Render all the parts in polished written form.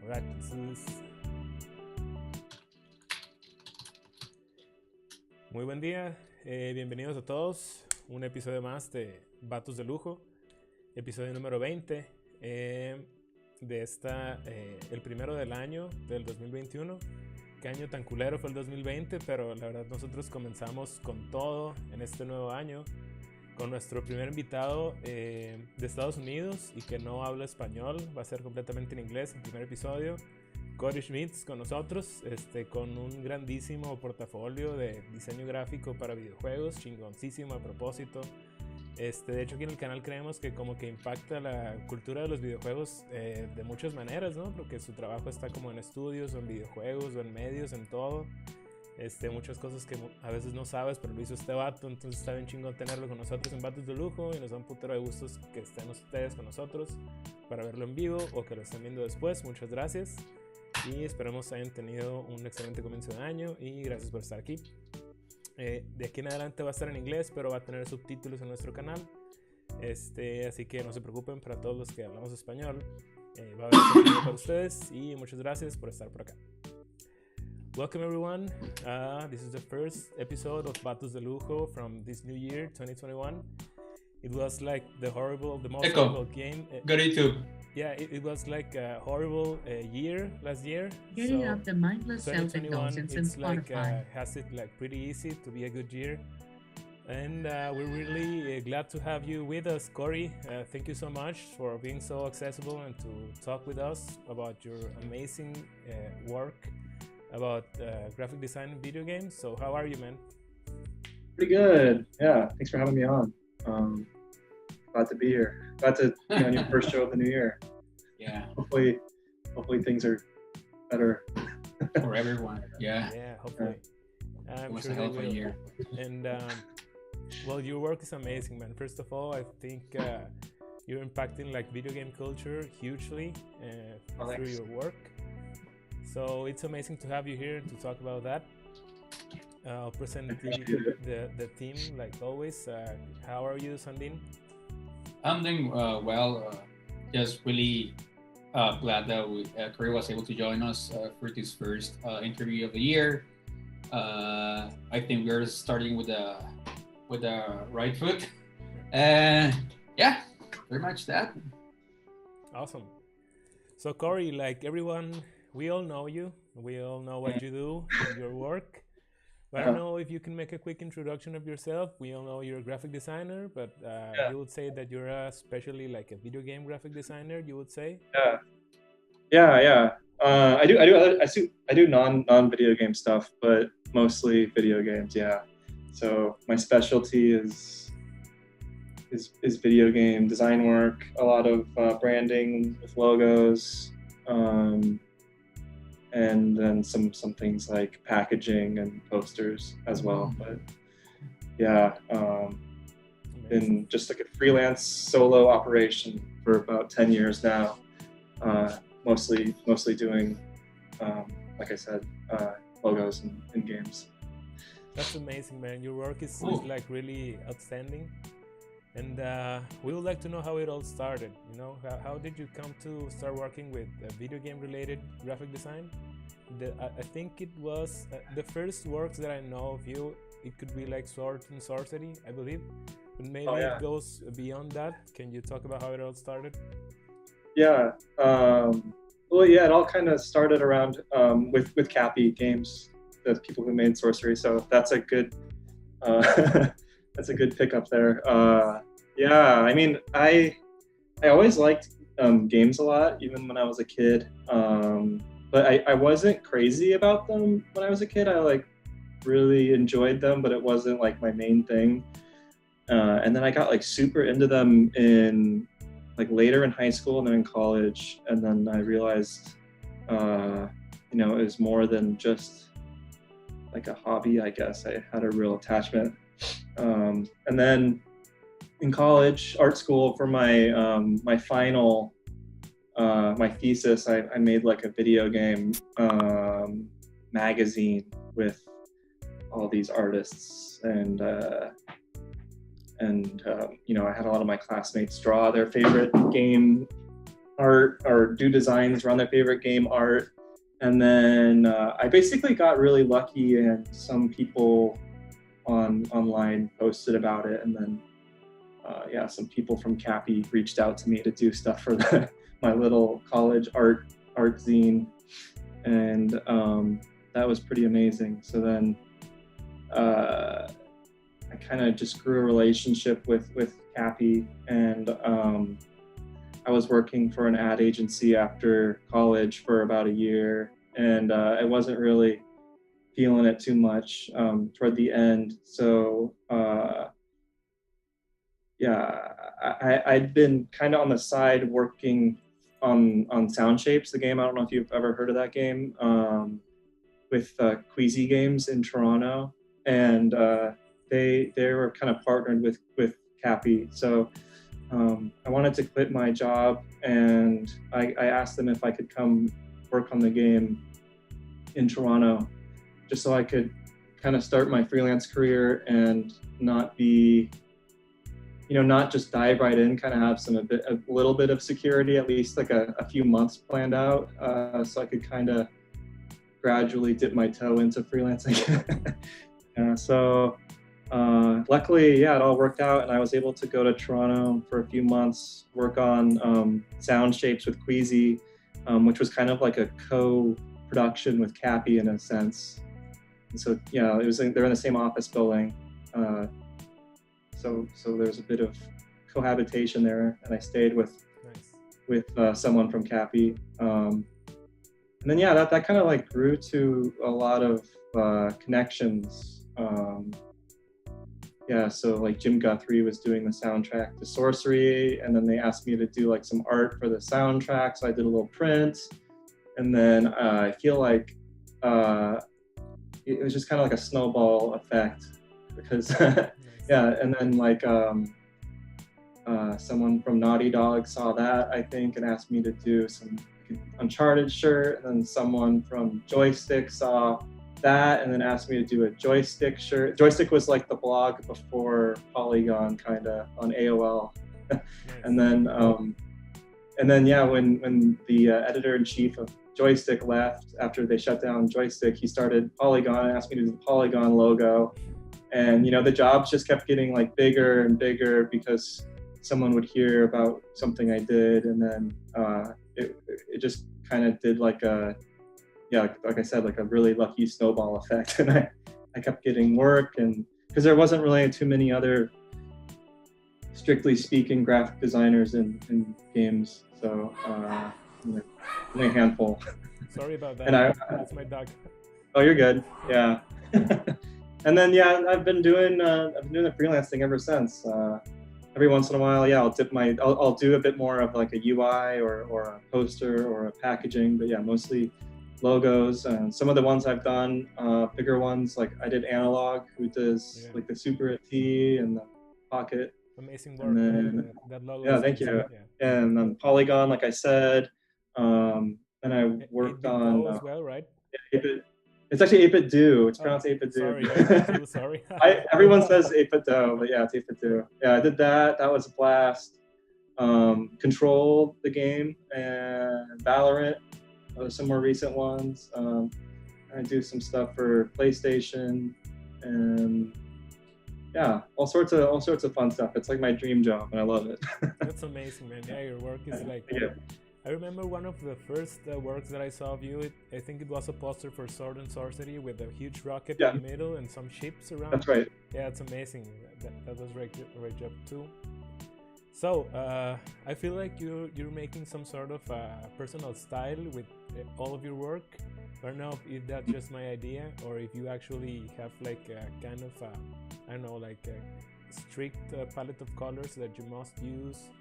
Alright, entonces... Muy buen día, bienvenidos a todos. Un episodio más de Vatos de Lujo, episodio número 20 de el primero del año del 2021. Qué año tan culero fue el 2020, pero la verdad nosotros comenzamos con todo en este nuevo año, con nuestro primer invitado de Estados Unidos y que no habla español. Va a ser completamente en inglés el primer episodio. Cory Schmitz con nosotros, con un grandísimo portafolio de diseño gráfico para videojuegos, chingoncísimo a propósito. De hecho aquí en el canal creemos que como que impacta la cultura de los videojuegos de muchas maneras, ¿no? Porque su trabajo está como en estudios o en videojuegos o en medios, en todo. Muchas cosas que a veces no sabes, pero lo hizo este vato, entonces está bien chingón tenerlo con nosotros en Vatos de Lujo y nos da un putero de gustos que estén ustedes con nosotros para verlo en vivo o que lo estén viendo después. Muchas gracias y esperamos hayan tenido un excelente comienzo de año y gracias por estar aquí. De aquí en adelante va a estar en inglés, pero va a tener subtítulos en nuestro canal, así que no se preocupen, para todos los que hablamos español va a haber subtítulos para ustedes y muchas gracias por estar por acá. Welcome everyone, this is the first episode of Vatos de Lujo from this new year, 2021. It was like the most horrible game. Go to YouTube. Yeah, it was like a horrible year last year. Getting up the mindless 2021, self-indulgence in it's like Spotify. has it like pretty easy to be a good year, and we're really glad to have you with us, Cory. Thank you so much for being so accessible and to talk with us about your amazing work about graphic design and video games. So how are you, man? Pretty good. Yeah, thanks for having me on. Glad to be here. Glad to be on your first show of the new year. Yeah. Hopefully things are better For everyone. Yeah. Yeah, hopefully. It was a hell of a year. And well, your work is amazing, man. First of all, I think you're impacting like video game culture hugely through your work. So it's amazing to have you here to talk about that. I'll present the team like always. How are you, Sandin? I'm doing well. Just really glad that Cory was able to join us for this first interview of the year. I think we're starting with the right foot. Yeah, pretty much that. Awesome. So Cory, like everyone, we all know you. We all know what you do in your work. But I don't know if you can make a quick introduction of yourself. We all know you're a graphic designer, but you would say that you're especially like a video game graphic designer, you would say? Yeah. I do non-video game stuff, but mostly video games. Yeah. So my specialty is video game design work. A lot of branding with logos. And then some things like packaging and posters as well. But yeah, been just like a freelance solo operation for about 10 years now. Mostly doing, like I said, logos and games. That's amazing, man. Your work is like really outstanding. And we would like to know how it all started. You know, how did you come to start working with video game related graphic design? I think it was the first works that I know of you. It could be like Sword and Sorcery, I believe, but maybe it goes beyond that. Can you talk about how it all started? Yeah. It all kind of started around with Cappy Games, the people who made Sorcery. So that's a good. That's a good pickup there. I mean, I always liked games a lot, even when I was a kid. But I wasn't crazy about them when I was a kid. I like really enjoyed them, but it wasn't like my main thing. And then I got like super into them in like later in high school and then in college. And then I realized, it was more than just like a hobby, I guess. I had a real attachment. And then in college, art school, for my final, my thesis, I made like a video game magazine with all these artists, and I had a lot of my classmates draw their favorite game art or do designs around their favorite game art. And then I basically got really lucky, and some people online posted about it, and then some people from Cappy reached out to me to do stuff for my little college art zine, and that was pretty amazing. So then I kind of just grew a relationship with Cappy, and I was working for an ad agency after college for about a year, and I wasn't really feeling it too much toward the end. So I'd been kind of on the side working on Sound Shapes, the game. I don't know if you've ever heard of that game, with Queasy Games in Toronto, and they were kind of partnered with Cappy. So I wanted to quit my job, and I asked them if I could come work on the game in Toronto, just so I could kind of start my freelance career and not be, not just dive right in, kind of have a little bit of security, at least like a few months planned out, so I could kind of gradually dip my toe into freelancing. Luckily, it all worked out, and I was able to go to Toronto for a few months, work on Sound Shapes with Queasy, which was kind of like a co-production with Cappy in a sense. And so they're in the same office building, so there's a bit of cohabitation there, and I stayed with someone from Cappy, and then that kind of like grew to a lot of connections. So like Jim Guthrie was doing the soundtrack to Sorcery, and then they asked me to do like some art for the soundtrack, so I did a little print, and then I feel like it was just kind of like a snowball effect, because and then like someone from Naughty Dog saw that, I think, and asked me to do some Uncharted shirt, and then someone from Joystick saw that and then asked me to do a Joystick shirt. Joystick was like the blog before Polygon, kind of, on AOL. and then when the editor-in-chief of Joystick left after they shut down Joystick, he started Polygon and asked me to do the Polygon logo. And the jobs just kept getting like bigger and bigger because someone would hear about something I did, and then it just kind of did like like I said, like a really lucky snowball effect. And I kept getting work, and because there wasn't really too many other, strictly speaking, graphic designers in games, so only a handful. Sorry about that. And that's my dog. Oh, you're good. Yeah. And then I've been doing the freelance thing ever since. Every once in a while, I'll do a bit more of like a UI or a poster or a packaging, but mostly logos. And some of the ones I've done, bigger ones, like I did Analog, who does like the Super T and the Pocket. Amazing work. And then, that logo. Thank you. And then Polygon, like I said, and I worked on as well, right? It's actually 8-bit do. It's pronounced 8-bit do. Sorry. Everyone says 8-bit do, but it's 8-bit do. I did that. That was a blast. Control, the game, and Valorant. Some more recent ones. I do some stuff for PlayStation, and all sorts of fun stuff. It's like my dream job, and I love it. That's amazing, man. Your work is like. I remember one of the first works that I saw of you. I think it was a poster for Sword and Sorcery with a huge rocket in the middle and some ships around. That's right. Yeah, it's amazing. That was great job too. So I feel like you're making some sort of personal style with all of your work. I don't know if that's just my idea, or if you actually have like a kind of like a strict palette of colors that you must use,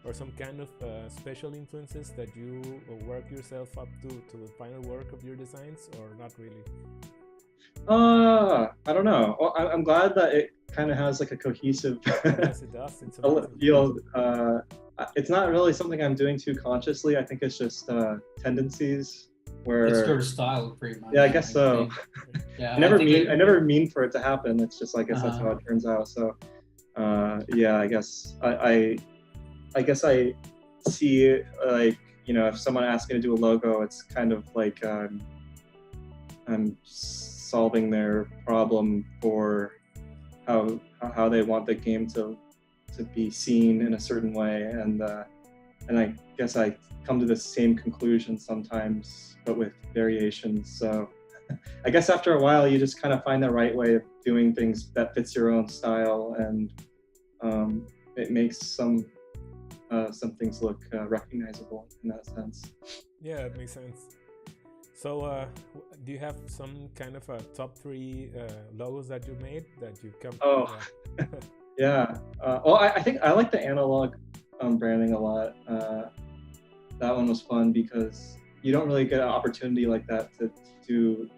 or some kind of special influences that you work yourself up to the final work of your designs, or not really? I don't know. Well, I'm glad that it kind of has like a cohesive Yes, it does. It's feel. It's not really something I'm doing too consciously. I think it's just tendencies. Where it's your style, pretty much. Yeah, I guess so. Yeah, I never mean for it to happen. It's just, I guess that's how it turns out. So, I guess I see it like if someone asks me to do a logo, it's kind of like I'm solving their problem for how they want the game to be seen in a certain way, and I guess I come to the same conclusion sometimes, but with variations. So I guess after a while, you just kind of find the right way of doing things that fits your own style, and it makes some things look recognizable in that sense. Yeah, it makes sense. So, do you have some kind of a top 3 logos that you made that you come? Oh, yeah. Well, I think I like the analog branding a lot. That one was fun because you don't really get an opportunity like that to do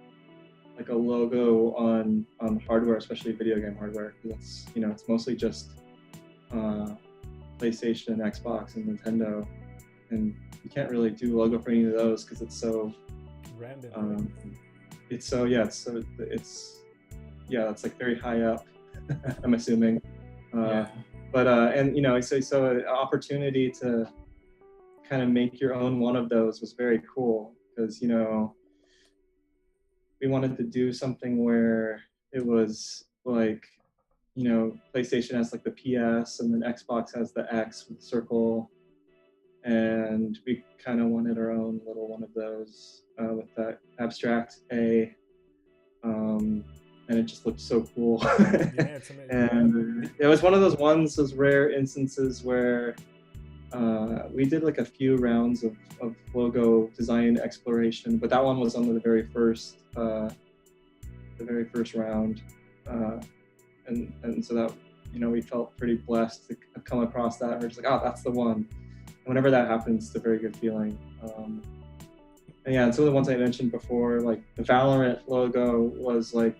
like a logo on hardware, especially video game hardware. It's it's mostly just PlayStation, Xbox, and Nintendo, and you can't really do a logo for any of those because it's so random. It's like very high up. I'm assuming. But and so an opportunity to kind of make your own one of those was very cool because we wanted to do something where it was like PlayStation has like the PS and then Xbox has the X with the circle, and we kind of wanted our own little one of those with that abstract A, and it just looked so cool. Yeah, it's amazing. And it was one of those rare instances where we did like a few rounds of logo design exploration, but that one was on the very first round, and so that we felt pretty blessed to have come across that. We're just like, oh, that's the one. And whenever that happens, it's a very good feeling. And some of the ones I mentioned before, like the Valorant logo, was like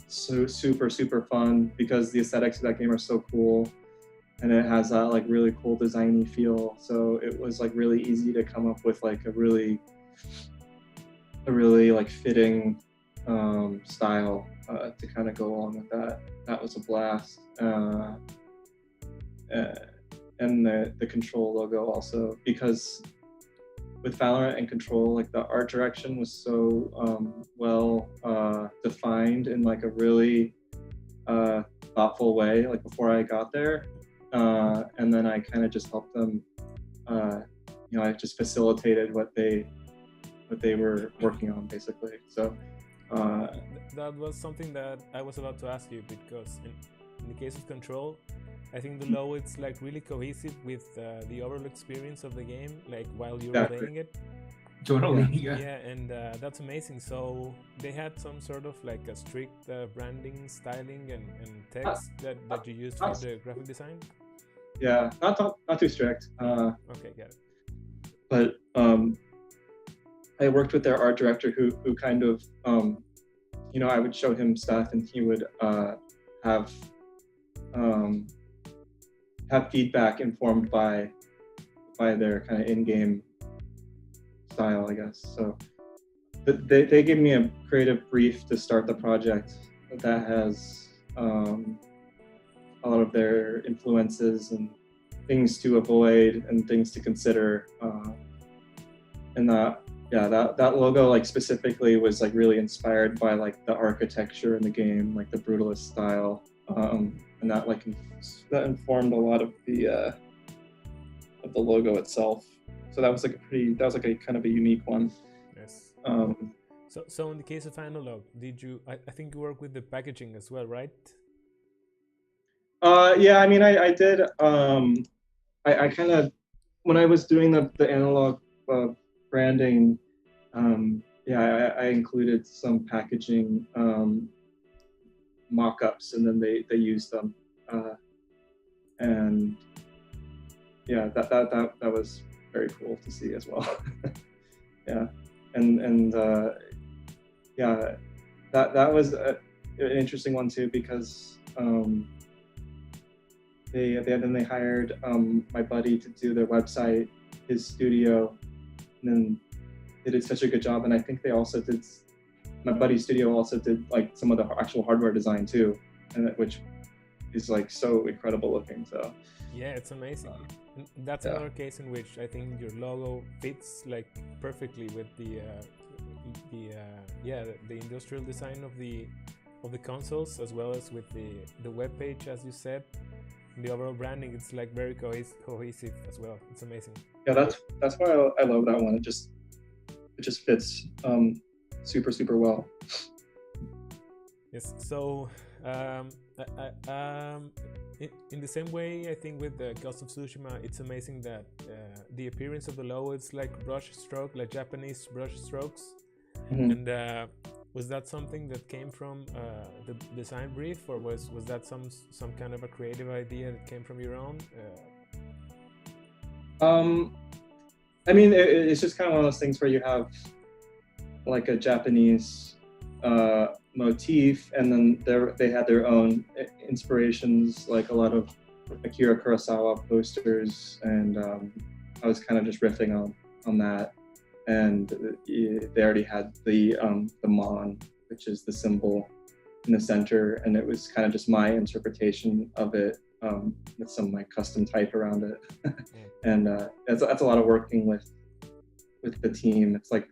so super fun because the aesthetics of that game are so cool, and it has that like really cool designy feel. So it was like really easy to come up with like a really like fitting style to kind of go along with that. That was a blast. And the Control logo also, because with Valorant and Control, like the art direction was so well defined in like a really thoughtful way, like before I got there, and then I kind of just helped them. I just facilitated what they were working on, basically. So that was something that I was about to ask you, because in the case of Control, I think the logo, it's like really cohesive with the overall experience of the game, like while you're playing it. Totally, yeah. And that's amazing. So they had some sort of like a strict branding, styling, and text that you used for the graphic design. Yeah, not too strict. Okay, got it. But I worked with their art director, who kind of I would show him stuff, and he would have feedback informed by their kind of in-game style, I guess. So they gave me a creative brief to start the project that has a lot of their influences and things to avoid and things to consider, and that logo like specifically was like really inspired by like the architecture in the game, like the brutalist style, and that informed a lot of the logo itself. So that was like a kind of a unique one. Yes. So in the case of Analog, did you? I think you work with the packaging as well, right? Yeah, I mean, I did. I kind of, when I was doing the Analog branding, I included some packaging mock-ups, and then they used them, and yeah, that was very cool to see as well. Yeah, and that was an interesting one too, because they hired my buddy to do their website, his studio, and then they did such a good job. And I think my buddy's studio also did like some of the actual hardware design too, and which is like so incredible looking. So yeah, it's amazing. And that's another case in which I think your logo fits like perfectly with the industrial design of the consoles, as well as with the web page, as you said. The overall branding, it's like very cohesive as well. It's amazing. Yeah, that's why I love that one. It just fits super well. Yes. So in the same way, I think with the Ghost of Tsushima, it's amazing that the appearance of the logo, it's like like Japanese brush strokes. And was that something that came from the design brief, or was that some kind of a creative idea that came from your own? I mean, it's just kind of one of those things where you have like a Japanese motif, and then they had their own inspirations, like a lot of Akira Kurosawa posters, and I was kind of just riffing on that. And they already had the mon, which is the symbol in the center, and it was kind of just my interpretation of it with some like custom type around it. And that's a lot of working with the team. It's like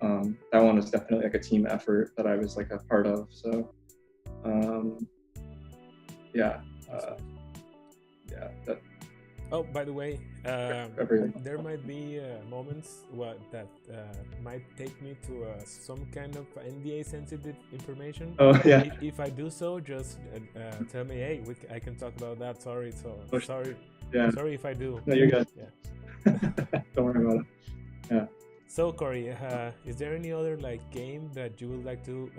that one was definitely like a team effort that I was like a part of. So Oh, by the way, there might be moments that might take me to some kind of NDA sensitive information. Oh yeah. If I do so, just tell me, hey, I can talk about that. Sorry. Sorry. Yeah. Sorry if I do. No, you're good. Yeah. Don't worry about it. Yeah. So Cory, is there any other like game that you would like to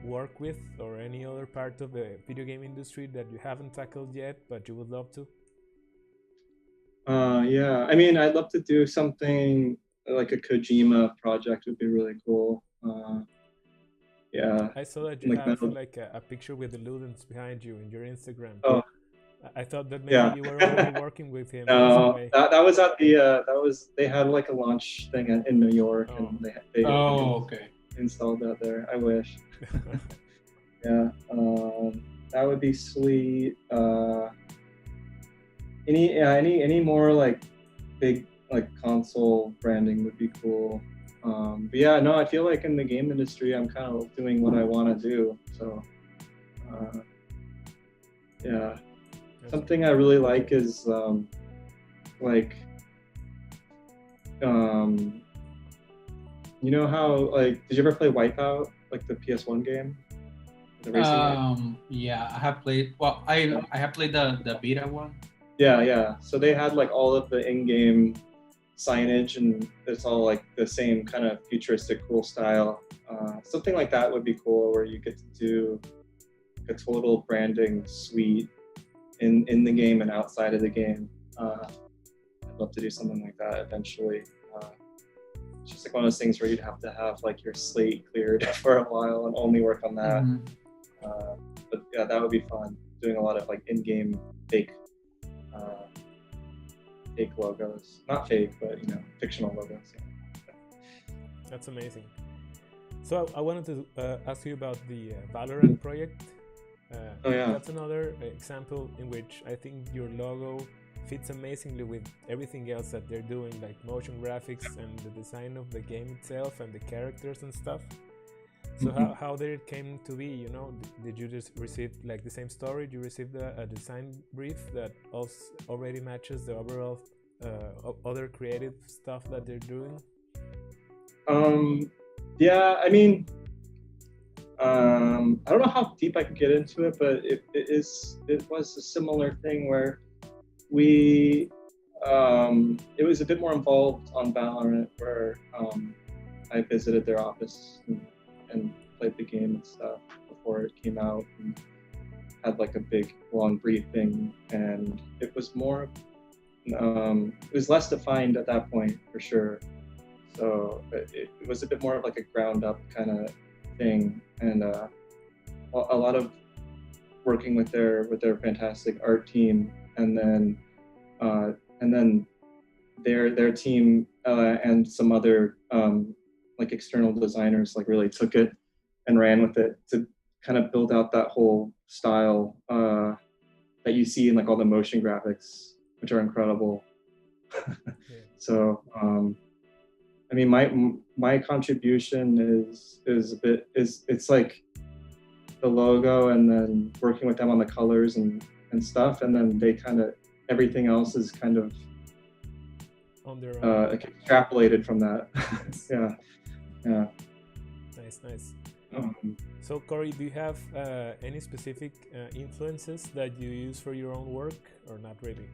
work with, or any other part of the video game industry that you haven't tackled yet but you would love to? Yeah, I mean, I'd love to do something like a Kojima project. Would be really cool. Yeah. I saw that you like have like a picture with the Ludens behind you in your Instagram. Oh, I thought that maybe you were already working with him. no, that was at the they had like a launch thing in New York, and they okay. installed that there. I wish. Yeah, that would be sweet. Any more like big like console branding would be cool. But yeah, no, I feel like in the game industry, I'm kind of doing what I want to do. So yeah, something I really like is you know how like, did you ever play Wipeout, like the PS1 game? The racing game? Yeah, I have played. Well, I have played the beta one. Yeah. So they had like all of the in-game signage, and it's all like the same kind of futuristic, cool style. Something like that would be cool, where you get to do a total branding suite in the game and outside of the game. I'd love to do something like that eventually. It's just like one of those things where you'd have to have like your slate cleared for a while and only work on that. But yeah, that would be fun. Doing a lot of like in-game fake logos, not fake, but you know, fictional logos. Yeah. That's amazing. So I wanted to ask you about the Valerian Project. That's another example in which I think your logo fits amazingly with everything else that they're doing, like motion graphics and the design of the game itself and the characters and stuff. So how did it came to be? You know, did you just receive like the same story? Did you receive a design brief that also already matches the overall other creative stuff that they're doing? Yeah, I mean, I don't know how deep I could get into it, but it was a similar thing where we it was a bit more involved on Valorant, where I visited their office and played the game and stuff before it came out, and had like a big long briefing, and it was more it was less defined at that point for sure. So it was a bit more of like a ground up kind of thing, and a lot of working with their fantastic art team, and then their team and some other like external designers like really took it and ran with it to kind of build out that whole style. that you see in like all the motion graphics, which are incredible. So I mean, my contribution is it's like the logo, and then working with them on the colors and stuff, and then they kind of, everything else is kind of on their own. Extrapolated from that. Yeah. Nice. So Cory, do you have any specific influences that you use for your own work, or not really?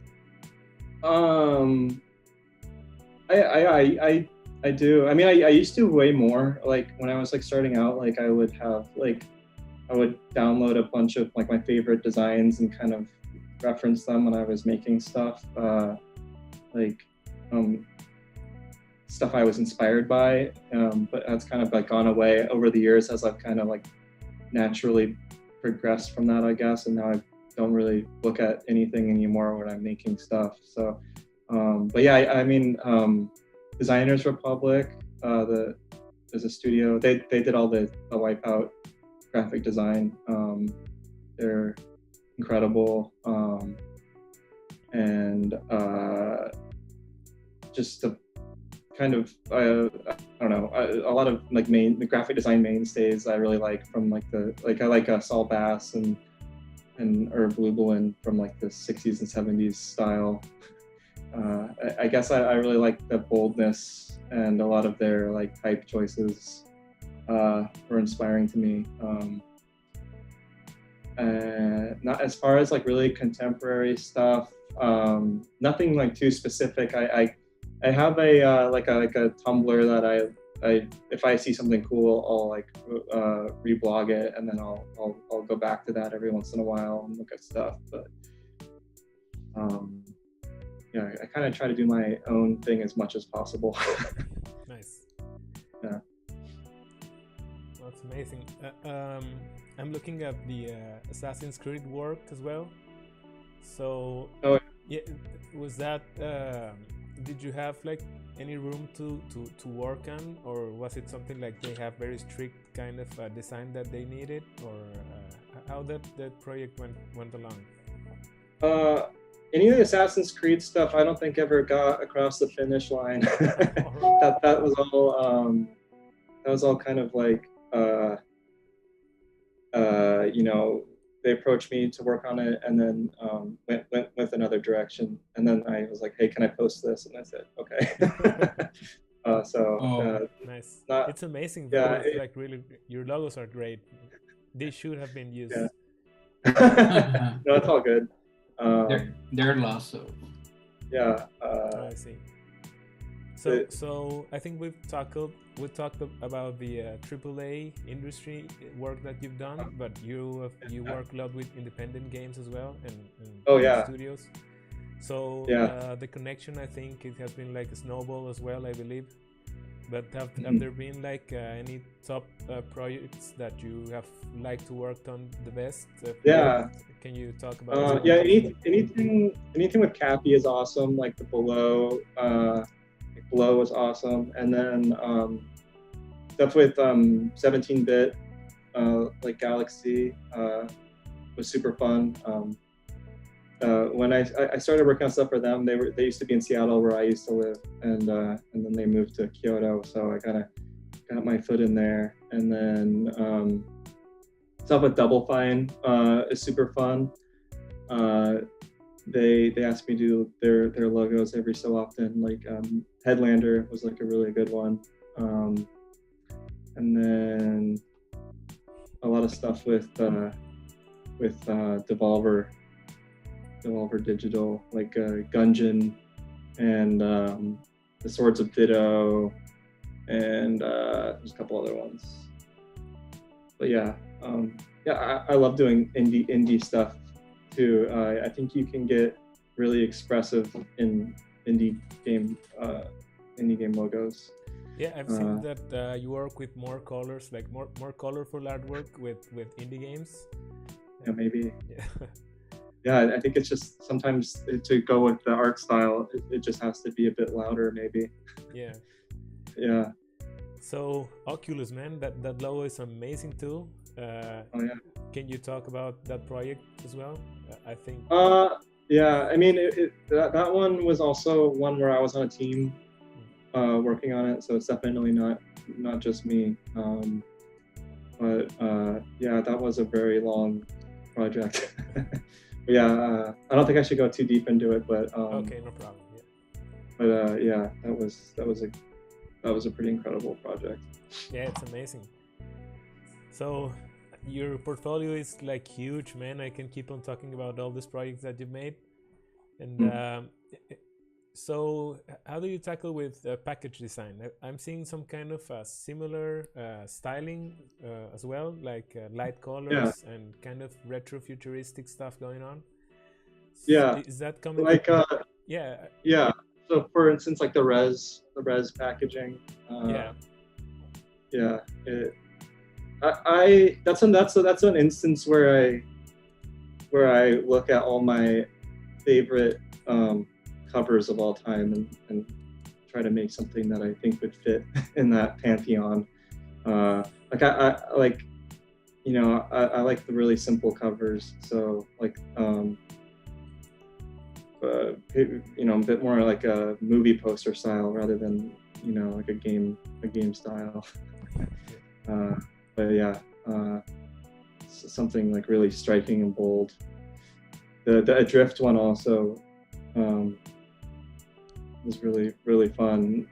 I do. I mean, I used to way more. Like when I was like starting out, like I would download a bunch of like my favorite designs and kind of reference them when I was making stuff. Stuff I was inspired by, but that's kind of like gone away over the years as I've kind of like naturally progressed from that, I guess. And now I don't really look at anything anymore when I'm making stuff. So, but yeah, I mean, Designers Republic, there's a studio. They did all the Wipeout graphic design. They're incredible, and just the kind of I don't know, a lot of like the graphic design mainstays I really like from like I like Saul Bass and Herb Lublin from like the 60s and 70s style. I guess I really like the boldness, and a lot of their like type choices were inspiring to me. Not as far as like really contemporary stuff, nothing like too specific. I have a like a Tumblr that I if I see something cool, I'll like reblog it, and then I'll go back to that every once in a while and look at stuff. But yeah, I kind of try to do my own thing as much as possible. Nice. Yeah. That's amazing. I'm looking at the Assassin's Creed work as well. So yeah, was that? Did you have like any room to work on, or was it something like they have very strict kind of design that they needed, or how that project went along? Any of the Assassin's Creed stuff, I don't think ever got across the finish line. that was all kind of like you know, they approached me to work on it, and then went with another direction, and then I was like, hey, can I post this? And I said, okay. Nice. Not, it's amazing. Yeah, it's like really, your logos are great. They should have been used. Yeah. No, it's all good. They're lost. So. Yeah. I see. So I think we've talked about the AAA industry work that you've done, but you work a lot with independent games as well, and studios. So the connection, I think it has been like a snowball as well, I believe. But have there been like any top projects that you have liked to work on the best? Can you talk about? Anything with Cappy is awesome. Like the Below was awesome, and then stuff with 17-bit, like Galaxy, was super fun. When I started working on stuff for them, they used to be in Seattle where I used to live, and then they moved to Kyoto, so I kind of got my foot in there. And then stuff with Double Fine is super fun. They asked me to do their logos every so often. Like Headlander was like a really good one, and then a lot of stuff with Devolver Digital, like Gungeon and the Swords of Ditto, and there's a couple other ones. But I love doing indie stuff too. I think you can get really expressive in indie game logos. Yeah, I've seen that you work with more colors, like more colorful artwork with indie games. Yeah, maybe. Yeah. Yeah, I think it's just sometimes to go with the art style, it just has to be a bit louder, maybe. Yeah. Yeah. So Oculus, man, that logo is amazing too. can you talk about that project as well? I think. Yeah. I mean, that one was also one where I was on a team working on it, so it's definitely not just me. But yeah, that was a very long project. Yeah, I don't think I should go too deep into it, but okay, no problem. Yeah. But yeah, that was a pretty incredible project. Yeah, it's amazing. So your portfolio is like huge, man. I can keep on talking about all these projects that you've made. And so how do you tackle with package design? I'm seeing some kind of similar styling as well, like light colors and kind of retro futuristic stuff going on. Yeah. Is that coming? Like yeah. Yeah. So for instance, like the res packaging. Yeah. That's an instance where I look at all my favorite covers of all time and try to make something that I think would fit in that pantheon. Like I like, you know, I like the really simple covers. So like, you know, a bit more like a movie poster style rather than, you know, like a game style. But yeah, something like really striking and bold. The Adrift one also was really fun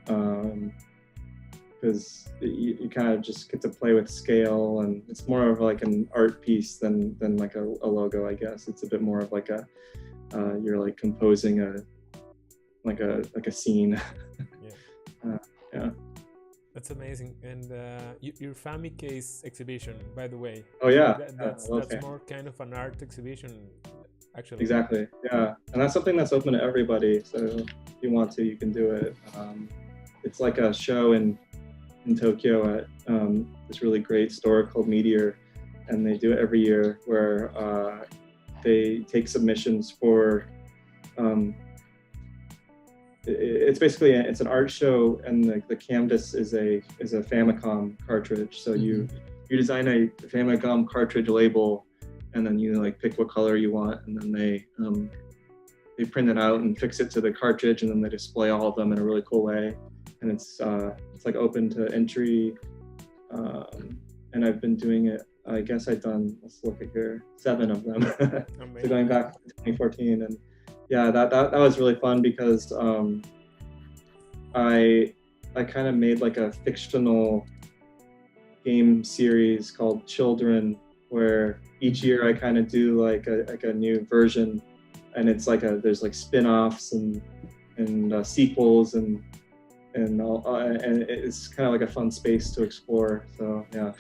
because you kind of just get to play with scale, and it's more of like an art piece than like a logo, I guess. It's a bit more of like a you're like composing a scene. Yeah. That's amazing. And your Family Case exhibition, by the way. Oh yeah, that's more kind of an art exhibition, actually. Exactly. Yeah, and that's something that's open to everybody. So if you want to, you can do it. It's like a show in Tokyo at this really great store called Meteor, and they do it every year where they take submissions for. It's basically it's an art show, and the canvas is a Famicom cartridge. So you design a Famicom cartridge label, and then you like pick what color you want, and then they print it out and fix it to the cartridge, and then they display all of them in a really cool way. And it's like open to entry, and I've been doing it. I guess I've done, let's look at here, 7 of them. So going back to 2014, and yeah, that was really fun because I kind of made like a fictional game series called Children, where each year I kind of do like a new version, and it's like there's like spin-offs and sequels and it's kind of like a fun space to explore. So yeah,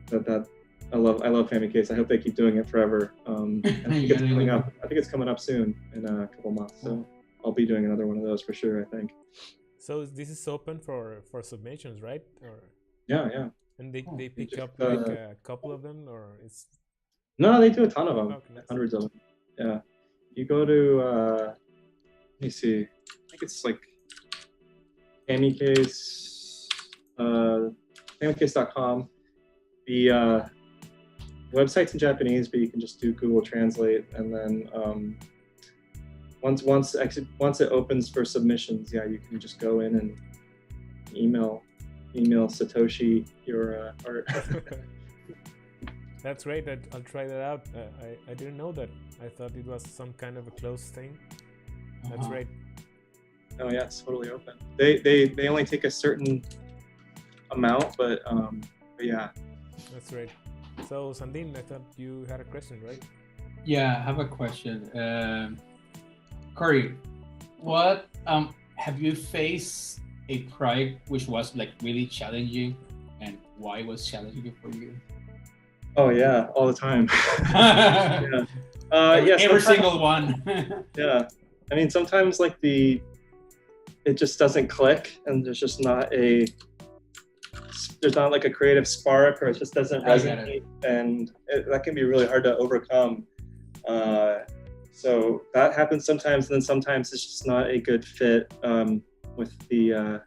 that I love Family Case. I hope they keep doing it forever. I think it's coming up. I think it's coming up soon in a couple months. So I'll be doing another one of those for sure, I think. So this is open for submissions, right? Or yeah. And they pick up like a couple of them, or it's. No, they do a ton of them. Okay, hundreds of them. Yeah. You go to let me see. I think it's like Family Case, FamilyCase.com. The website's in Japanese, but you can just do Google Translate, and then once it opens for submissions, yeah, you can just go in and email Satoshi your art. That's great. I'll try that out. I didn't know that. I thought it was some kind of a closed thing. That's great. Oh yeah, it's totally open. They only take a certain amount, but yeah. That's right. So, Sandin, I thought you had a question, right? Yeah, I have a question. Cory, what have you faced a project which was like really challenging, and why was challenging for you? Oh yeah, all the time. Yeah. Every single one. Yeah, I mean sometimes like it just doesn't click, and there's not like a creative spark, or it just doesn't resonate, and that can be really hard to overcome. So that happens sometimes, and then sometimes it's just not a good fit with the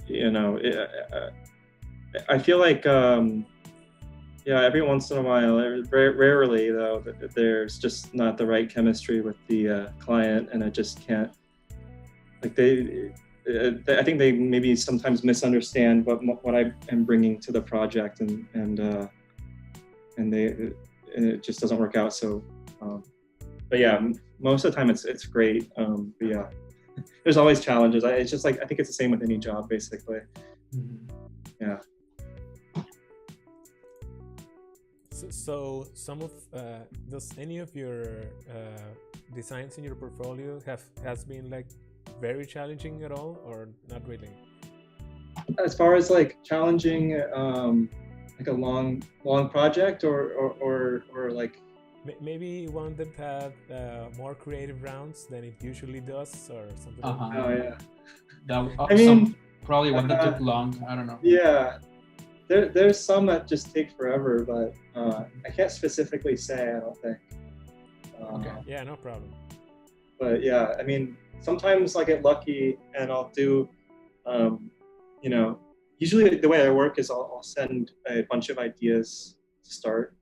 you know. I feel like every once in a while, rarely though, there's just not the right chemistry with the client, and I just can't. Like I think they maybe sometimes misunderstand what I am bringing to the project, and it just doesn't work out. So, but yeah, most of the time it's great. But yeah, there's always challenges. It's just like I think it's the same with any job, basically. Yeah. So some of does any of your designs in your portfolio has been like very challenging at all, or not really? As far as like challenging, like a long project, or like maybe one that had more creative rounds than it usually does, or something. Oh yeah. I mean, probably one that took long. I don't know. Yeah. There's some that just take forever, but I can't specifically say, I don't think. Okay. Yeah, no problem. But yeah, I mean, sometimes I get lucky and I'll do, usually the way I work is I'll send a bunch of ideas to start.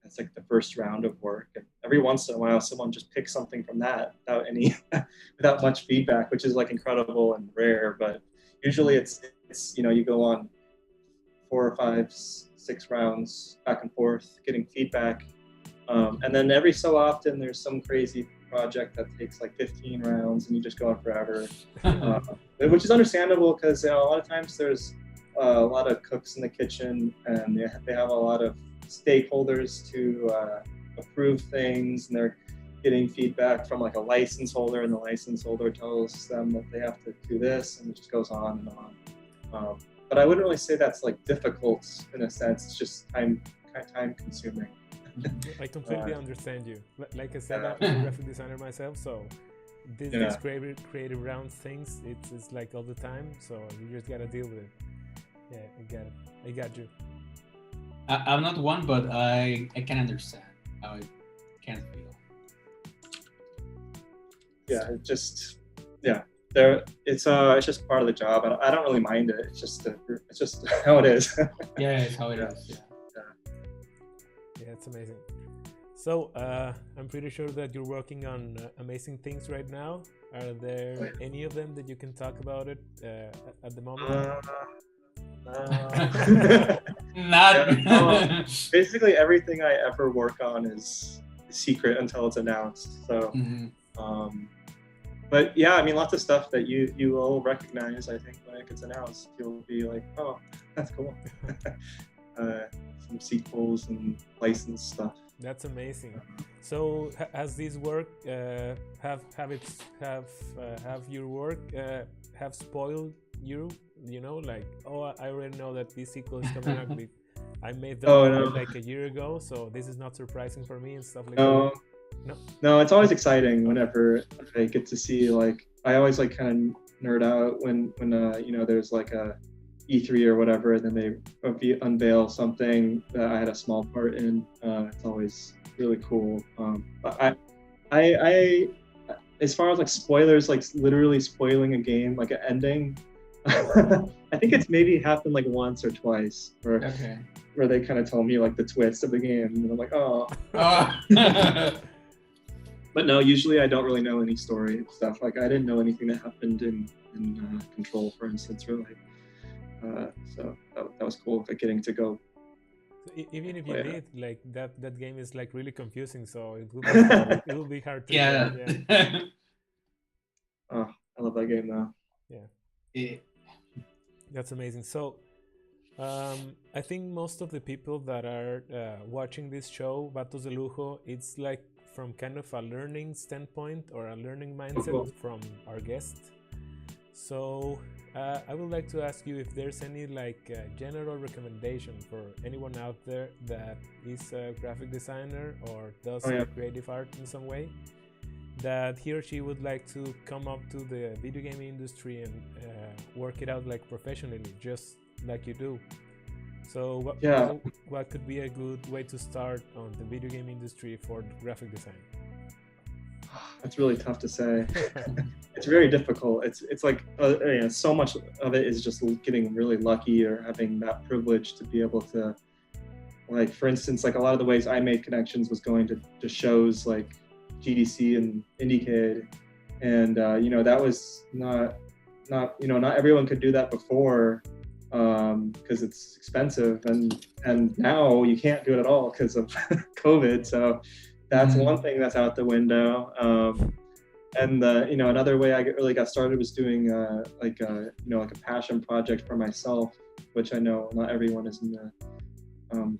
It's like the first round of work. And every once in a while, someone just picks something from that without much feedback, which is like incredible and rare. But usually it's you go on 4 or 5, 6 rounds back and forth, getting feedback. And then every so often there's some crazy project that takes like 15 rounds and you just go on forever, which is understandable because a lot of times there's a lot of cooks in the kitchen and they have a lot of stakeholders to approve things, and they're getting feedback from like a license holder, and the license holder tells them that they have to do this, and it just goes on and on. But I wouldn't really say that's like difficult in a sense. It's just time consuming. I completely understand you. Like I said, I'm a graphic designer myself, so these creative round things, it's like all the time. So you just gotta deal with it. Yeah, I get it. I got you. I'm not one, but I can understand how it can feel. Yeah, it's just part of the job. I don't really mind it. It's just how it is. Yeah, it's how it is. Yeah, it's amazing. So I'm pretty sure that you're working on amazing things right now. Are there any of them that you can talk about it at the moment? Not. Basically, everything I ever work on is secret until it's announced. So. But yeah, I mean, lots of stuff that you will recognize. I think when it gets announced, you'll be like, "Oh, that's cool." Some sequels and licensed stuff. That's amazing. So, has this work have your work have spoiled you? You know, like, oh, I already know that this sequel is coming out. I made them like a year ago, so this is not surprising for me and stuff like that. No, it's always exciting whenever I get to see, like, I always like kind of nerd out when there's like a E3 or whatever, and then they unveil something that I had a small part in. It's always really cool. But I as far as like spoilers, like literally spoiling a game, like an ending, I think it's maybe happened like once or twice where they kind of tell me like the twist of the game, and I'm like, oh. But no, usually I don't really know any story and stuff. Like I didn't know anything that happened in Control, for instance, really. So that was cool, like getting to go. So even if you did, like that game is like really confusing, so it will be hard to. Yeah. Oh, I love that game now. Yeah. That's amazing. So, I think most of the people that are watching this show, Vatos de Lujo, it's like from kind of a learning standpoint or a learning mindset from our guest. So I would like to ask you if there's any like general recommendation for anyone out there that is a graphic designer or does creative art in some way, that he or she would like to come up to the video game industry and work it out like professionally, just like you do. So what could be a good way to start on the video game industry for graphic design? That's really tough to say. It's very difficult. It's like so much of it is just getting really lucky or having that privilege to be able to, like, for instance, like a lot of the ways I made connections was going to shows like GDC and IndieCade, and that was not everyone could do that before, because it's expensive, and now you can't do it at all because of COVID. So that's one thing that's out the window. And another way I really got started was doing like a passion project for myself, which I know not everyone is in the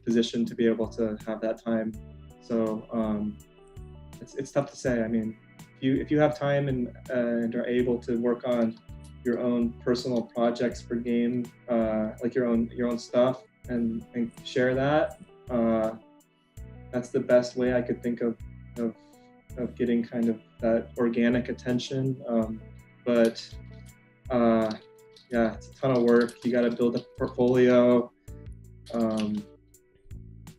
position to be able to have that time. So it's tough to say. I mean, if you have time and are able to work on your own personal projects for game, like your own stuff, and share that, that's the best way I could think of getting kind of that organic attention. But it's a ton of work. You got to build a portfolio,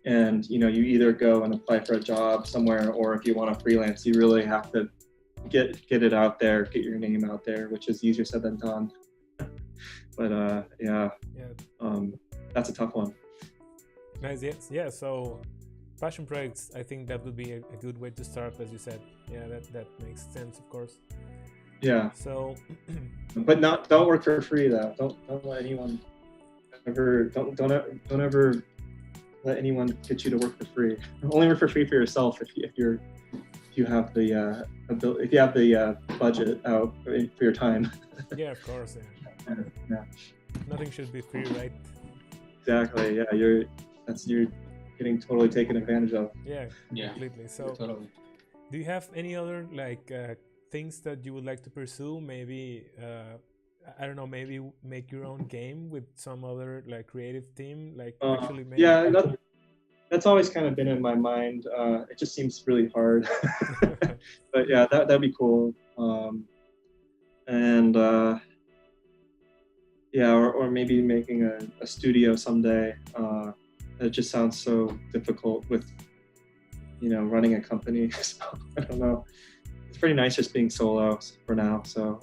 and you either go and apply for a job somewhere, or if you want to freelance, you really have to get it out there, get your name out there, which is easier said than done. But that's a tough one. Nice. Yes. Yeah. So passion projects, I think that would be a good way to start, as you said. Yeah, that makes sense, of course. Yeah. So, but don't work for free though. Don't let anyone ever don't ever let anyone get you to work for free. Only work for free for yourself if you have the budget out for your time. Yeah, of course. Yeah. Nothing should be free, right? Exactly. Yeah, you're getting totally taken advantage of. Yeah. Completely. So, totally. Do you have any other things that you would like to pursue? Maybe I don't know. Maybe make your own game with some other creative team. Actually, maybe. Yeah, that's always kind of been in my mind. It just seems really hard. But yeah, that'd be cool. Or maybe making a studio someday. It just sounds so difficult with running a company. So I don't know. It's pretty nice just being solo for now. So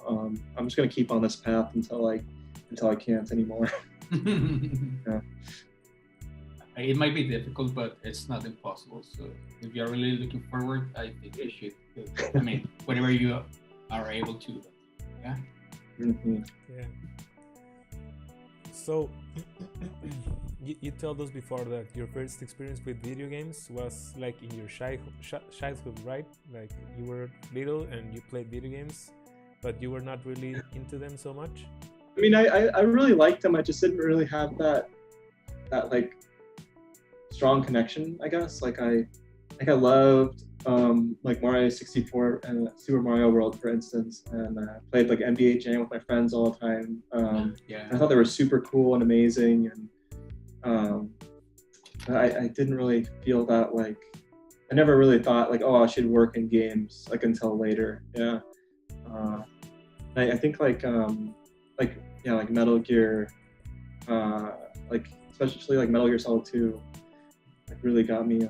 I'm just gonna keep on this path until I can't anymore. Yeah. It might be difficult, but it's not impossible. So if you're really looking forward, I think you should. I mean, whenever you are able to. Yeah. Mm-hmm. Yeah. So you told us before that your first experience with video games was like in your childhood, right? Like you were little and you played video games, but you were not really into them so much. I mean, I really liked them. I just didn't really have that like strong connection, I guess. Like I loved like Mario 64 and Super Mario World, for instance, and played like NBA Jam with my friends all the time. I thought they were super cool and amazing, and I didn't really feel that I never really thought I should work in games until later. Yeah. I think like Metal Gear, especially Metal Gear Solid 2, really got me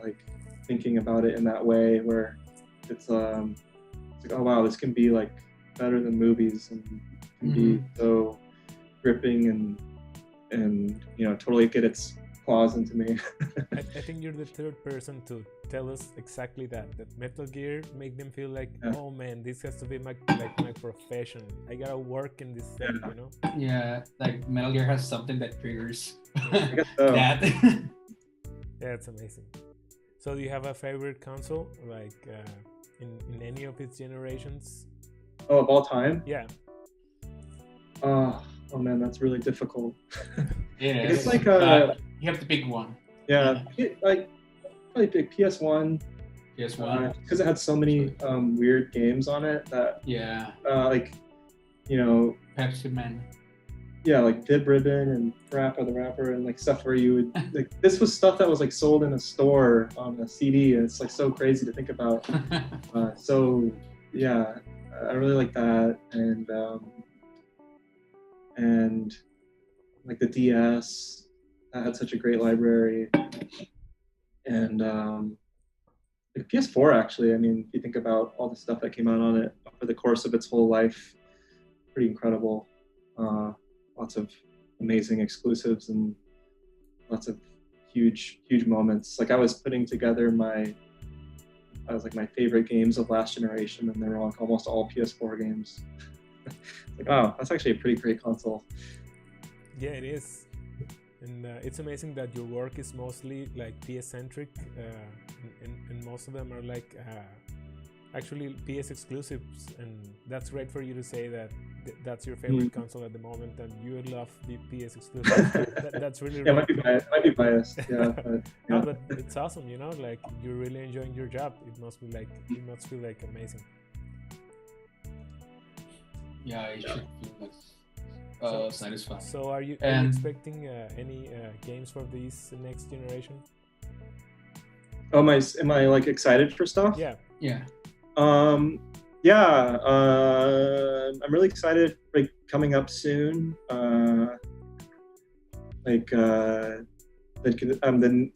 thinking about it in that way, where it's oh wow, this can be better than movies, and can be so gripping and totally get its claws into me. I think you're the third person to tell us exactly that Metal Gear make them feel oh man, this has to be my profession. I gotta work in this thing, Yeah, Metal Gear has something that triggers I guess so. that. Yeah, it's amazing. So do you have a favorite console, in any of its generations? Oh, of all time? Yeah. Oh man, that's really difficult. Yeah, it's you have to pick one. Yeah, probably pick PS1. PS1. Because it had so many weird games on it that. Yeah. Pepsi Man. Yeah, Dib Ribbon and Parappa the Rapper and stuff where you would this was stuff that was sold in a store on a CD, and it's so crazy to think about. So yeah, I really like that, and the DS that had such a great library, and like PS4 actually. I mean, if you think about all the stuff that came out on it over the course of its whole life, pretty incredible. Lots of amazing exclusives and lots of huge moments. Like I was putting together my favorite games of last generation, and they were like almost all PS4 games. Like, wow, that's actually a pretty great console. Yeah, it is. And it's amazing that your work is mostly like PS centric, and most of them are like actually PS exclusives, and that's great for you to say that that's your favorite console at the moment, and you would love the PS exclusives. That's really, yeah, really might be biased. Yeah, but, yeah. No, but it's awesome. You know, like you're really enjoying your job. It must feel like amazing. Yeah, it should feel like satisfying. So are you expecting any games for this next generation? Oh, am I like excited for stuff? Yeah. Yeah, I'm really excited. Like coming up soon, the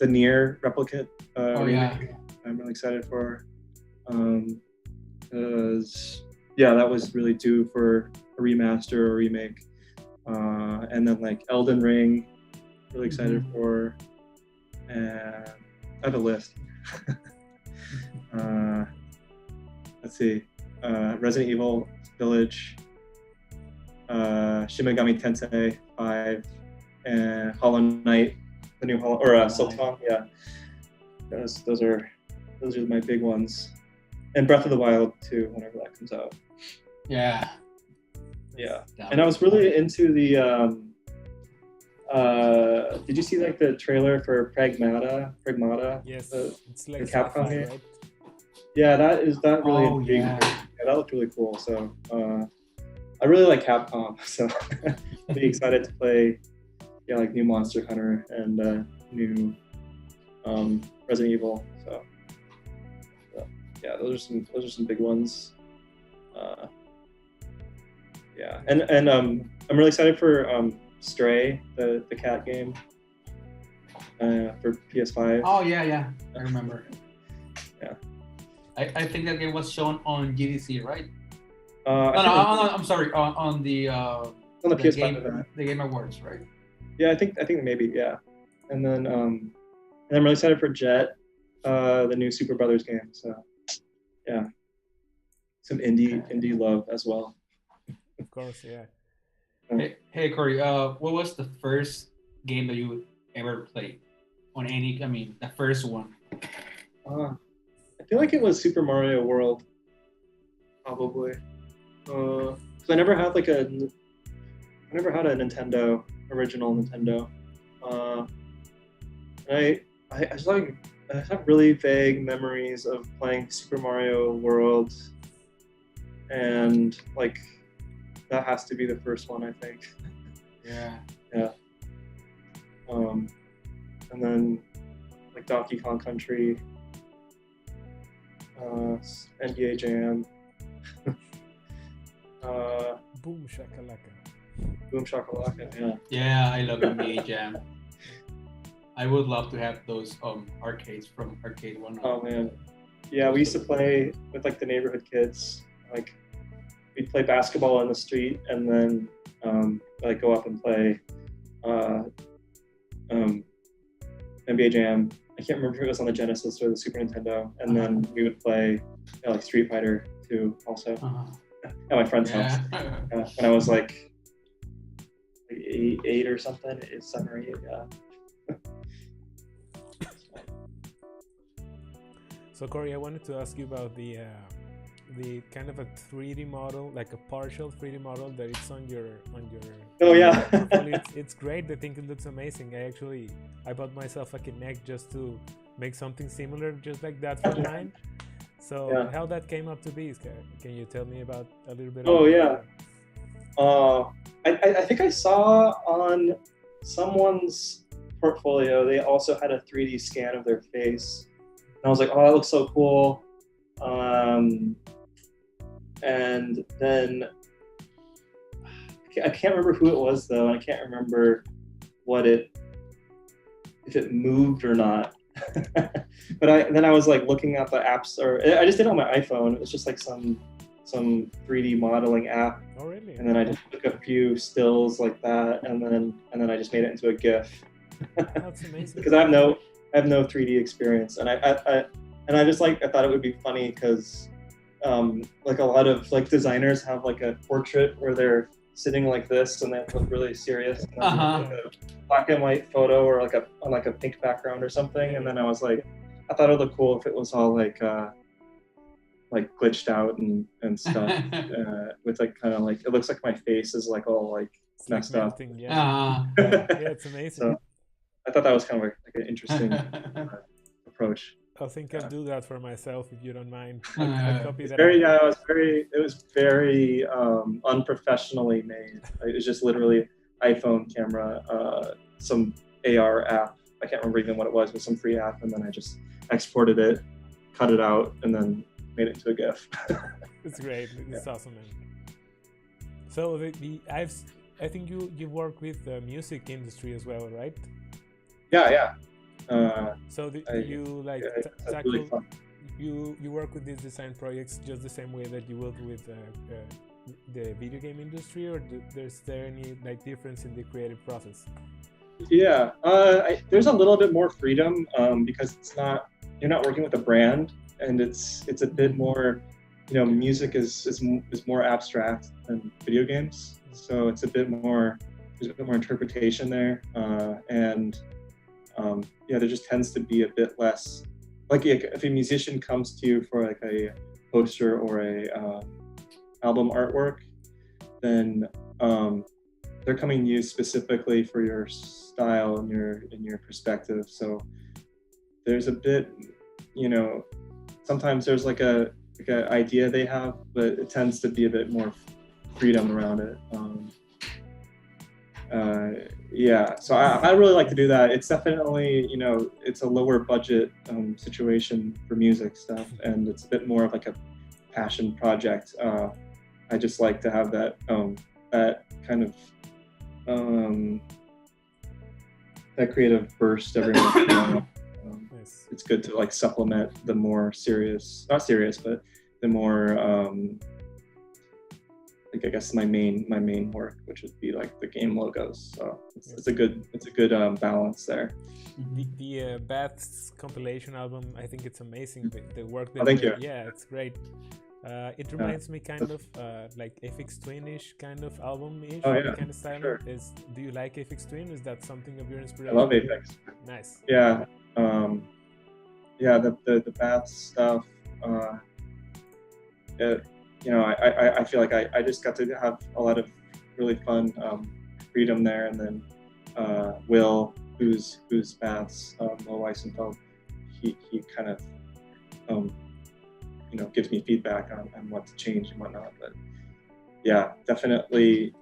Nier replicate. Remake. I'm really excited for. That was really due for a remaster or remake. And then like Elden Ring, really excited for. And I have a list. Let's see. Resident Evil Village, Shin Megami Tensei 5, and Hollow Knight, the new Sultan. Yeah, those are my big ones, and Breath of the Wild too, whenever that comes out. Yeah. And I was really into the. Did you see like the trailer for Pragmata? Yes, it's the like Capcom game. Right? Yeah, that really intrigued me. Yeah, that looked really cool. So I really like Capcom, so I'll be excited to play like new Monster Hunter and new Resident Evil. So yeah, those are some big ones. And I'm really excited for Stray, the cat game for PS5. Oh yeah, I remember. Yeah. I think that game was shown on GDC, right? I'm sorry, on the PS5 event. The Game Awards, right? Yeah, I think maybe, yeah. And then and I'm really excited for Jet, the new Super Brothers game. So yeah, some indie love as well. Of course, yeah. Hey Cory, what was the first game that you ever played on any? I mean, the first one. I feel like it was Super Mario World, probably. Because I never had a Nintendo, original Nintendo. And I have really vague memories of playing Super Mario World, and like that has to be the first one, I think. Yeah. And then like Donkey Kong Country. NBA Jam. Boom Shakalaka. Boom Shakalaka, yeah. Yeah, I love NBA Jam. I would love to have those arcades from Arcade One. Oh man, yeah, we used to play with like the neighborhood kids. Like we'd play basketball in the street, and then like go up and play NBA Jam. I can't remember if it was on the Genesis or the Super Nintendo, and then we would play like Street Fighter 2 also at my friend's house. When I was like 8 or something, 7 or 8. Yeah. So Cory, I wanted to ask you about the kind of a 3D model, like a partial 3D model that it's on your. Oh yeah. It's great. I think it looks amazing. I bought myself a Kinect just to make something similar, just like that for mine. So how that came up to be? Can you tell me about a little bit? Oh yeah. I think I saw on someone's portfolio they also had a 3D scan of their face, and I was like, oh, that looks so cool. And then I can't remember who it was though, and I can't remember if it moved or not. But then I was like looking at the apps, or I just did it on my iPhone. It's just like some 3D modeling app. Oh, really? And then I just took a few stills like that, and then I just made it into a GIF. That's amazing. Because I have no 3D experience, and I just like, I thought it would be funny because like a lot of like designers have like a portrait where they're sitting like this and they look really serious, and then like a black and white photo or on a pink background or something. And then I was like, I thought it would look cool if it was all like glitched out and stuff, with like kind of like, it looks like my face is like all like It's messed like up. melting, yeah. Yeah, it's amazing. So I thought that was kind of like an interesting approach. I think I'll do that for myself if you don't mind. I'll copy that. It was very unprofessionally made. It was just literally iPhone camera, some AR app. I can't remember even what it was, but some free app, and then I just exported it, cut it out, and then made it into a GIF. It's great. It's awesome, man. So I think you work with the music industry as well, right? Yeah. So you like tackle, really you work with these design projects just the same way that you would with the video game industry, or is there any like difference in the creative process? Yeah, there's a little bit more freedom because you're not working with a brand, and it's a bit more, music is more abstract than video games, so there's a bit more interpretation there, and there just tends to be a bit less, like if a musician comes to you for like a poster or a album artwork, then they're coming to you specifically for your style and your perspective. So there's a bit, sometimes there's like a idea they have, but it tends to be a bit more freedom around it. So I really like to do that. It's definitely, it's a lower budget situation for music stuff, and it's a bit more of like a passion project. I just like to have that kind of that creative burst every once in a while. Nice. It's good to like supplement the more serious, not serious, but the more I guess my main work, which would be like the game logos. So it's a good balance there. The Baths compilation album, I think it's amazing. The work that thank you. Yeah, it's great. It reminds me kind of like Aphex Twin-ish kind of album-ish kind of style. Sure. Do you like Aphex Twin? Is that something of your inspiration? I love Aphex. Nice. Yeah. The Baths stuff. I feel like I just got to have a lot of really fun freedom there, and then Will, who's Baths, Will Weissenfeld, he kind of gives me feedback on what to change and whatnot. But yeah, definitely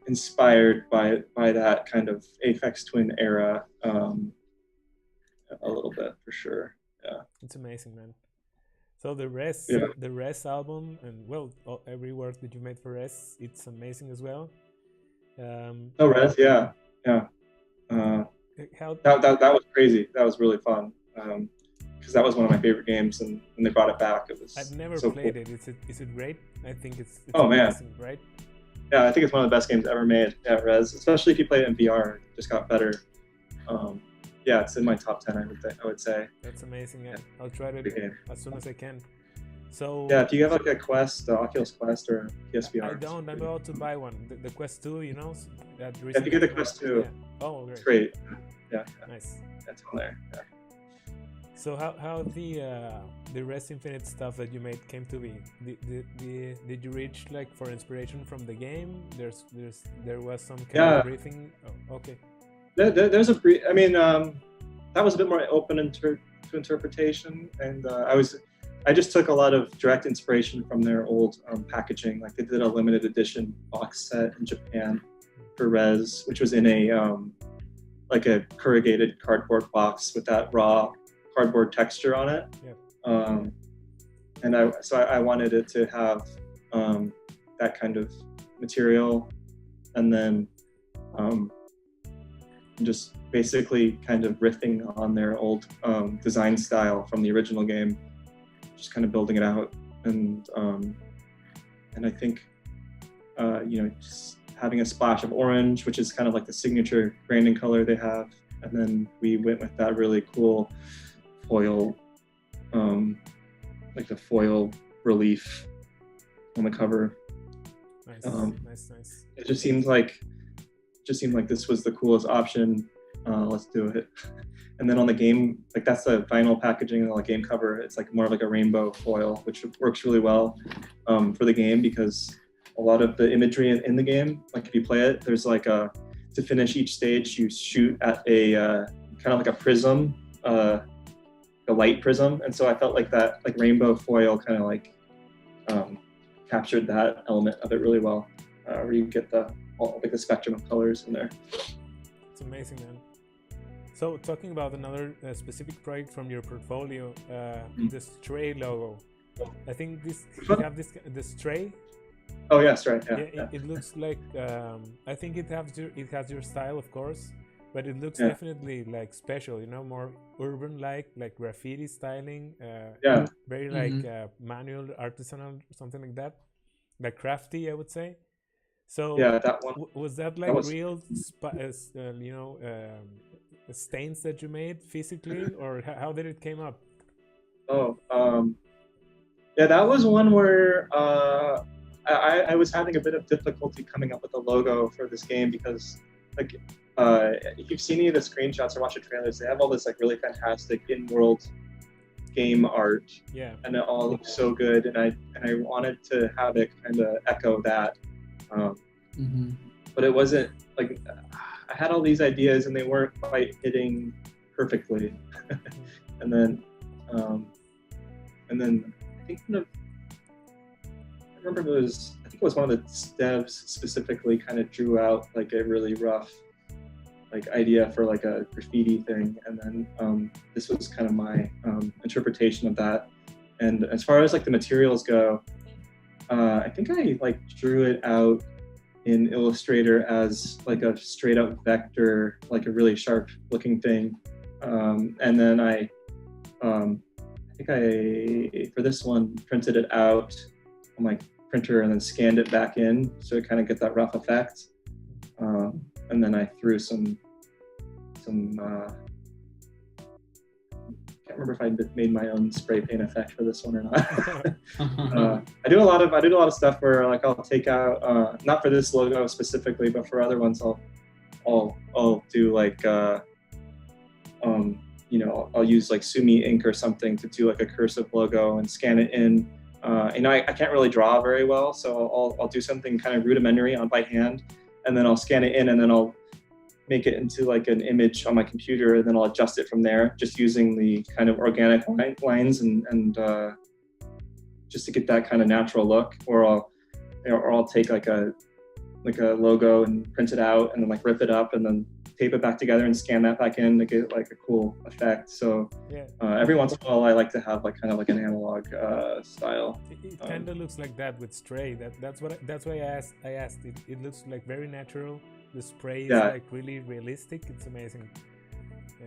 inspired by that kind of Aphex Twin era a little bit, for sure. Yeah, it's amazing, man. So the Res album, and every work that you made for Res, it's amazing as well. Res, yeah. That was crazy. That was really fun. Because that was one of my favorite games, and when they brought it back, it was. I've never so played cool. it. Is it great? I think it's amazing, right? Yeah, I think it's one of the best games ever made. Yeah, Res, especially if you play it in VR, it just got better. Yeah, it's in my top 10. I would say. That's amazing. I'll try it as soon as I can. So yeah, if you have like a Quest, Oculus Quest or PSVR. I don't. I'm about to buy one. The Quest 2, that if you get the Quest 2, it's great. Yeah. Nice. That's on there. Yeah. So how the Res Infinite stuff that you made came to be? Did you reach like for inspiration from the game? There was some kind of briefing. Oh, okay. There's a brief. I mean, that was a bit more open to interpretation, and I just took a lot of direct inspiration from their old packaging. Like they did a limited edition box set in Japan for Res, which was in like a corrugated cardboard box with that raw cardboard texture on it. Yeah. And I wanted it to have that kind of material, and then just basically kind of riffing on their old design style from the original game, just kind of building it out. And I think, just having a splash of orange, which is kind of like the signature branding color they have. And then we went with that really cool foil, like the foil relief on the cover. Nice, nice. It just seemed like this was the coolest option. Let's do it. And then on the game, like that's the vinyl packaging on the game cover. It's like more of like a rainbow foil, which works really well for the game, because a lot of the imagery in the game, like if you play it, there's like to finish each stage, you shoot at a kind of like a prism, a light prism. And so I felt like that like rainbow foil kind of like captured that element of it really well, where you get the spectrum of colors in there. It's amazing, man. So talking about another specific project from your portfolio, the Stray logo. I think you have the Stray. Oh yes, right. Yeah. It looks like I think it has your style, of course, but it looks definitely like special. More urban, like graffiti styling. Very like manual, artisanal, something like that, like crafty, I would say. So that one was that like real, stains that you made physically, or how did it came up? That was one where I was having a bit of difficulty coming up with a logo for this game, because like if you've seen any of the screenshots or watched the trailers, they have all this like really fantastic in-world game art, and it all looks so good, and I wanted to have it kind of echo that, but it wasn't like I had all these ideas and they weren't quite hitting perfectly. and then I think I remember it was one of the devs specifically kind of drew out like a really rough like idea for like a graffiti thing, and then this was kind of my interpretation of that. And as far as like the materials go, I think I like drew it out in Illustrator as like a straight up vector, like a really sharp looking thing, and then I think I for this one printed it out on my printer and then scanned it back in so it kind of get that rough effect, and then I threw some I can't remember if I made my own spray paint effect for this one or not. I do a lot of stuff where like I'll take out not for this logo specifically, but for other ones I'll do like I'll use like Sumi ink or something to do like a cursive logo and scan it in. I can't really draw very well, so I'll do something kind of rudimentary by hand, and then I'll scan it in, and then I'll make it into like an image on my computer, and then I'll adjust it from there, just using the kind of organic lines and just to get that kind of natural look. Or I'll take like a logo and print it out, and then like rip it up, and then tape it back together and scan that back in to get like a cool effect. So every once in a while I like to have like kind of like an analog style. It kind of looks like that with Stray. That's why I asked. It looks like very natural. The spray is like really realistic. It's amazing. Yeah.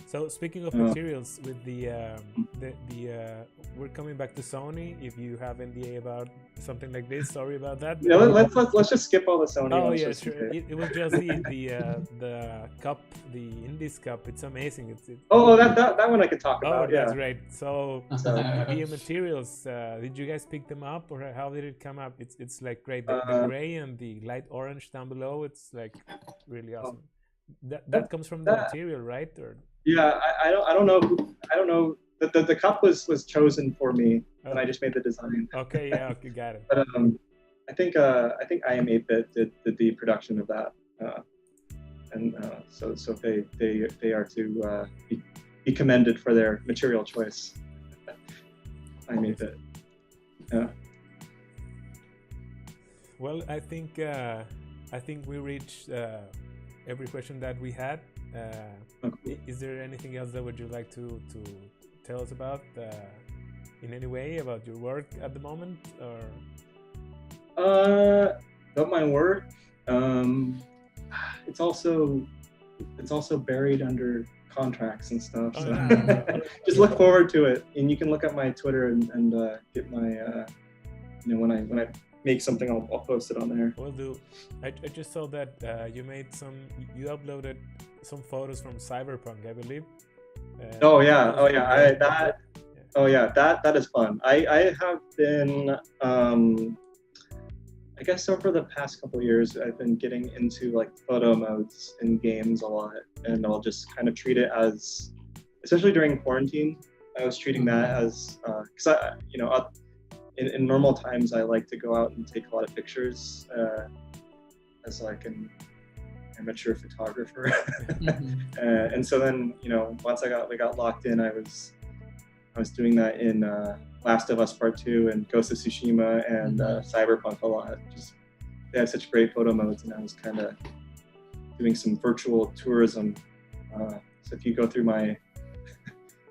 So speaking of materials, with the we're coming back to Sony. If you have NDA about something like this, sorry about that. Yeah, let's just skip all the Sony. Oh yeah, sure. It was just the cup, the Indies cup. It's amazing. That one I could talk about. Oh, that's right. So the materials, did you guys pick them up, or how did it come up? It's like great. The gray and the light orange down below. It's like really awesome. That comes from the material, right? Or yeah, I don't know. The cup was chosen for me, and I just made the design. Okay, got it. But I think I Am 8-Bit did the production of that, and so they are to be commended for their material choice. I Am 8-Bit. Yeah. Well, I think we reached every question that we had. Okay. Is there anything else that would you like to tell us about in any way about your work at the moment, or about my work? It's also it's also buried under contracts and stuff. Oh, So no. just look forward to it, and you can look at my Twitter and get my when I make something, I'll post it on there. Will do. I just saw that you uploaded some photos from Cyberpunk, I believe. Oh yeah, that is fun. I have been I guess over the past couple of years, I've been getting into like photo modes in games a lot, and I'll just kind of treat it as, especially during quarantine, I was treating that as, because in normal times I like to go out and take a lot of pictures as like an amateur photographer, and so then once we got locked in, I was doing that in Last of Us Part 2 and Ghost of Tsushima and Cyberpunk a lot. Just they have such great photo modes, and I was kind of doing some virtual tourism. So if you go through my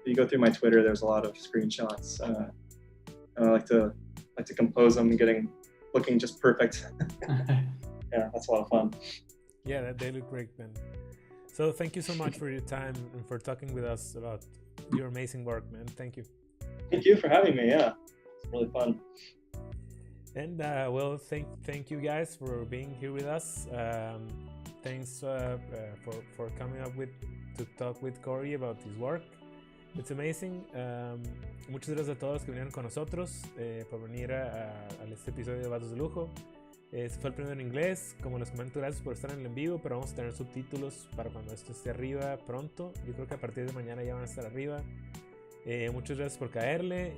Twitter, there's a lot of screenshots. And I like to compose them, looking just perfect. Yeah, that's a lot of fun. Yeah, they look great, man. So thank you so much for your time and for talking with us about your amazing work, man. Thank you. Thank you for having me. Yeah, it's really fun. And well, thank you guys for being here with us. Thanks for coming up to talk with Cory about his work. It's amazing. Muchas gracias a todos que vinieron con nosotros por venir a este episodio de Vatos de Lujo. Este fue el primero en inglés. Como les comento, gracias por estar en el en vivo, pero vamos a tener subtítulos para cuando esto esté arriba pronto. Yo creo que a partir de mañana ya van a estar arriba. Muchas gracias por caerle,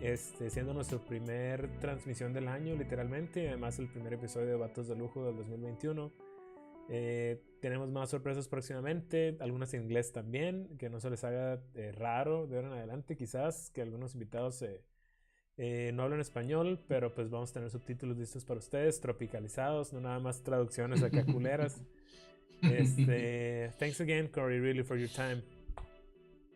siendo nuestra primer transmisión del año literalmente, además el primer episodio de Vatos de Lujo del 2021. Tenemos más sorpresas próximamente, algunas en inglés también, que no se les haga raro de ahora en adelante, quizás que algunos invitados no hablan español, pero pues vamos a tener subtítulos listos para ustedes, tropicalizados, no nada más traducciones acá culeras. Thanks again, Cory, really, for your time.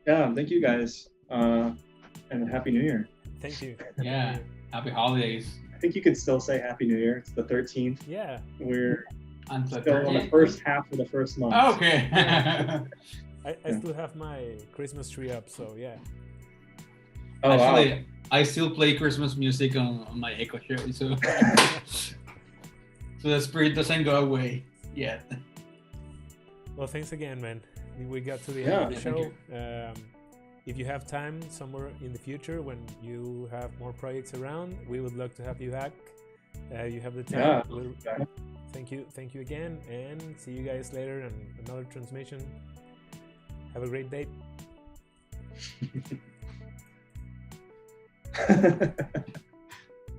Yeah, thank you guys. And Happy New Year. Thank you. Yeah, happy holidays. I think you could still say Happy New Year. It's the 13th. Yeah. We're Until still on the first half of the first month. Okay. I still have my Christmas tree up, so yeah. Oh, Actually, wow. I still play Christmas music on my Echo Show, so the spirit doesn't go away yet. Well, thanks again, man. We got to the end of the show. If you have time somewhere in the future when you have more projects around, we would love to have you back. You have the time. Yeah. Thank you again, and see you guys later on another transmission. Have a great day.